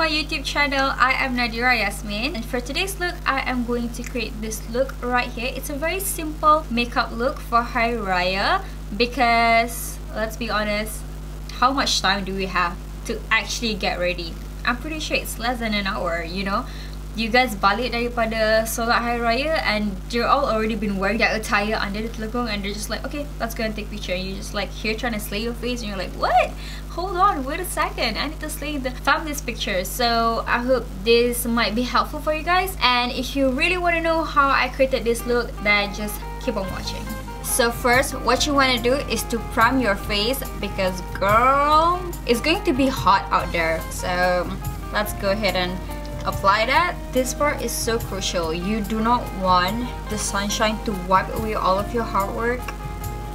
my YouTube channel. I am Nadira Yasmin, and for today's look I am going to create this look right here. It's a very simple makeup look for Hari Raya because let's be honest, how much time do we have to actually get ready? I'm pretty sure it's less than an hour, you know. You guys balik daripada solat Hari Raya and you're all already been wearing that attire under the telekung, and they're just like, okay, let's go and take a picture, and you're just like here trying to slay your face, and you're like, what? Hold on, wait a second, I need to slay the thumbnail picture. So I hope this might be helpful for you guys, and if you really want to know how I created this look, then just keep on watching. So first, what you want to do is to prime your face because girl, it's going to be hot out there. So let's go ahead and apply that. This part is so crucial. You do not want the sunshine to wipe away all of your hard work.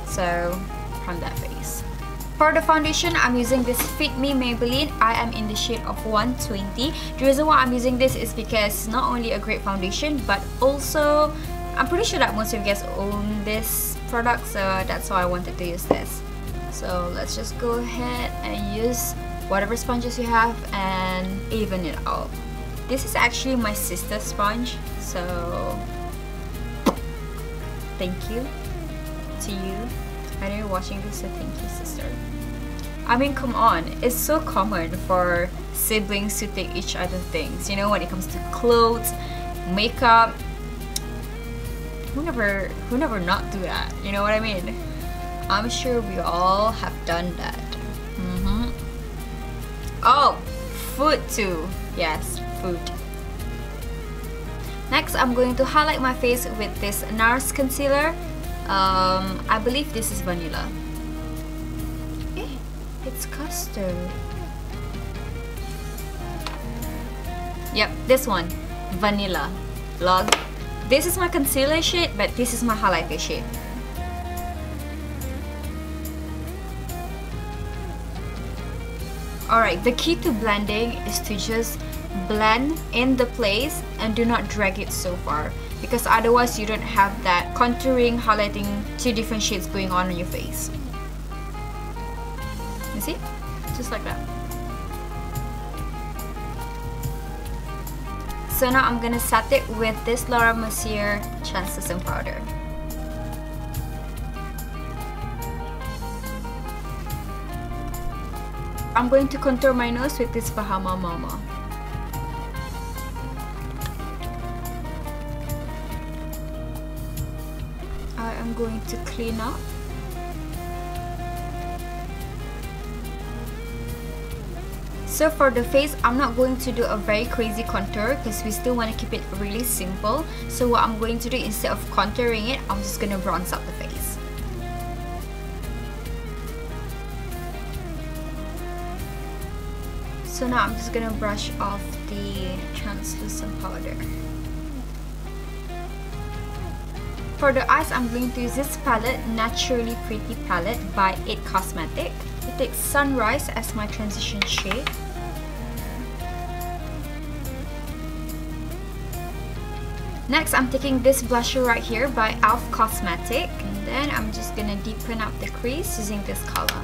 So prime that face. For the foundation, I'm using this Fit Me Maybelline. I am in the shade of 120. The reason why I'm using this is because it's not only a great foundation, but also I'm pretty sure that most of you guys own this product, so that's why I wanted to use this. So let's just go ahead and use whatever sponges you have and even it out. This is actually my sister's sponge, so thank you to you. I know you're watching this, so thank you, sister. I mean, come on, it's so common for siblings to take each other things, you know, when it comes to clothes, makeup. Who never not do that, you know what I mean? I'm sure we all have done that. Oh, food too. Yes, food. Next, I'm going to highlight my face with this NARS concealer. I believe this is vanilla. It's custard. Yep, this one, vanilla. Log. This is my concealer shade, but this is my highlighter shade. Alright, the key to blending is to just blend in the place and do not drag it so far, because otherwise you don't have that contouring, highlighting, two different shades going on your face. You see? Just like that. So now I'm gonna set it with this MERCIER translucent powder. I'm going to contour my nose with this Bahama Mama. I am going to clean up. So for the face, I'm not going to do a very crazy contour because we still want to keep it really simple. So what I'm going to do, instead of contouring it, I'm just going to bronze up the face. So now I'm just going to brush off the translucent powder. For the eyes, I'm going to use this palette, Naturally Pretty palette by IT Cosmetic. I take Sunrise as my transition shade. Next, I'm taking this blusher right here by e.l.f. Cosmetic, and then I'm just gonna deepen up the crease using this color.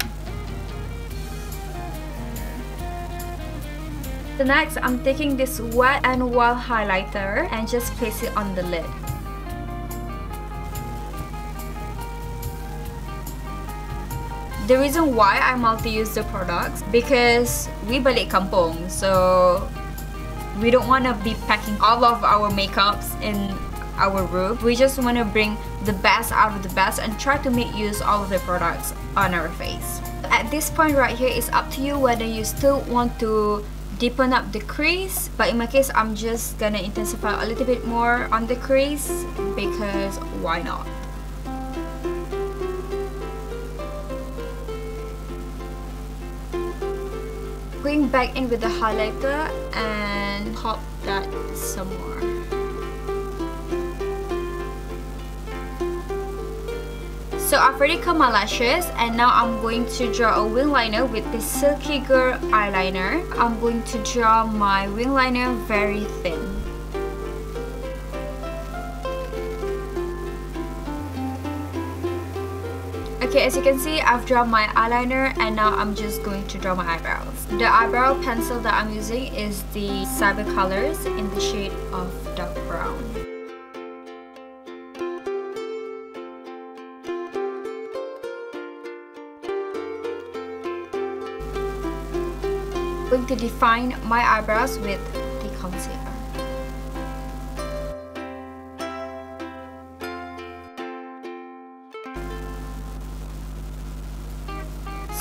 So next, I'm taking this Wet n Wild highlighter and just place it on the lid. The reason why I multi-use the products, because we balik kampung, so we don't want to be packing all of our makeups in our room. We just want to bring the best out of the best and try to make use of all of the products on our face. At this point right here, it's up to you whether you still want to deepen up the crease, but in my case, I'm just gonna intensify a little bit more on the crease because why not? Going back in with the highlighter and pop that some more. So I've already curled my lashes, and now I'm going to draw a wing liner with this Silky Girl eyeliner. I'm going to draw my wing liner very thin. Okay, as you can see, I've drawn my eyeliner and now I'm just going to draw my eyebrows. The eyebrow pencil that I'm using is the Cyber Colors in the shade of dark brown. I'm going to define my eyebrows with the concealer.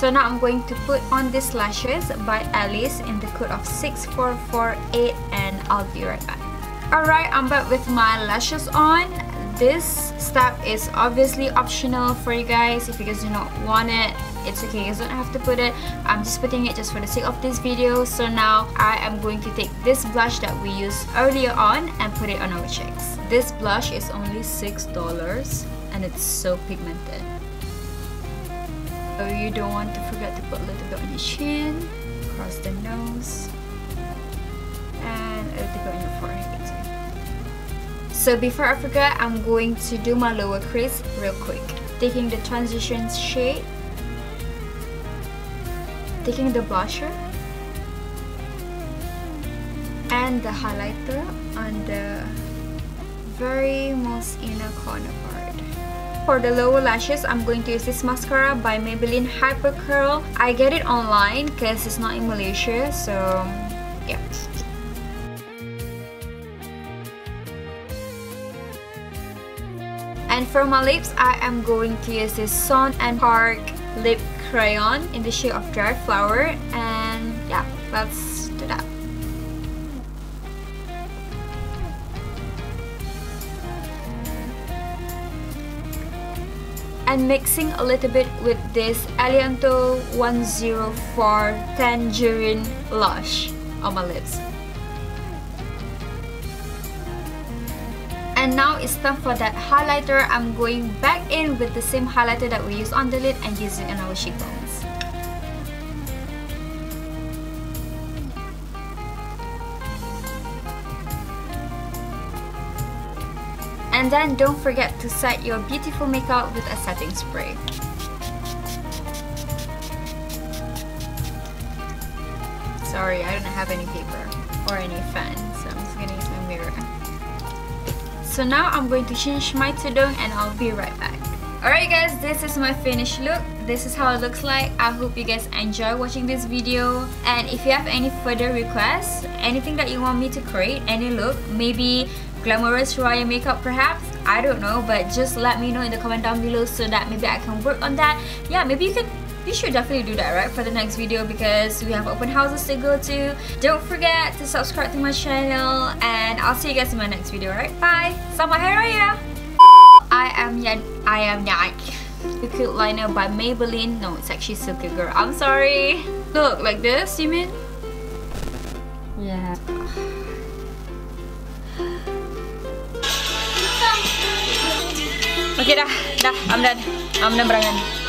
So now I'm going to put on these lashes by ELISE in the code of 6448 and I'll be right back. Alright, I'm back with my lashes on. This step is obviously optional for you guys. If you guys do not want it, it's okay, you guys don't have to put it. I'm just putting it just for the sake of this video. So now I am going to take this blush that we used earlier on and put it on our cheeks. This blush is only $6 and it's so pigmented. So you don't want to forget to put a little bit on your chin, across the nose, and a little bit on your forehead too. So before I forget, I'm going to do my lower crease real quick. Taking the transition shade, taking the blusher, and the highlighter on the very most inner corner part. For the lower lashes, I'm going to use this mascara by Maybelline HYPERCURL. I get it online because it's not in Malaysia, so yeah. And for my lips, I am going to use this Son and Park lip crayon in the shade of Dry Flower. And yeah, let's do that. And mixing a little bit with this Elianto 104 Tangerine Lush on my lips. And now it's time for that highlighter. I'm going back in with the same highlighter that we used on the lid and using on our cheekbones. And then don't forget to set your beautiful makeup with a setting spray. Sorry, I don't have any paper or any fan, so I'm just gonna use my mirror. So now I'm going to change my tudung and I'll be right back. Alright guys, this is my finished look. This is how it looks like. I hope you guys enjoy watching this video. And if you have any further requests, anything that you want me to create, any look, maybe glamorous Raya makeup perhaps, I don't know, but just let me know in the comment down below so that maybe I can work on that. Yeah, maybe you should definitely do that, right, for the next video, because we have open houses to go to. Don't forget to subscribe to my channel and I'll see you guys in my next video, right? Bye! Selamat Hari Raya! I am Silky Liner by Maybelline. No, it's actually Silky Girl. I'm sorry. Look, like this, you mean? Yeah. Okay dah, I'm done berangan.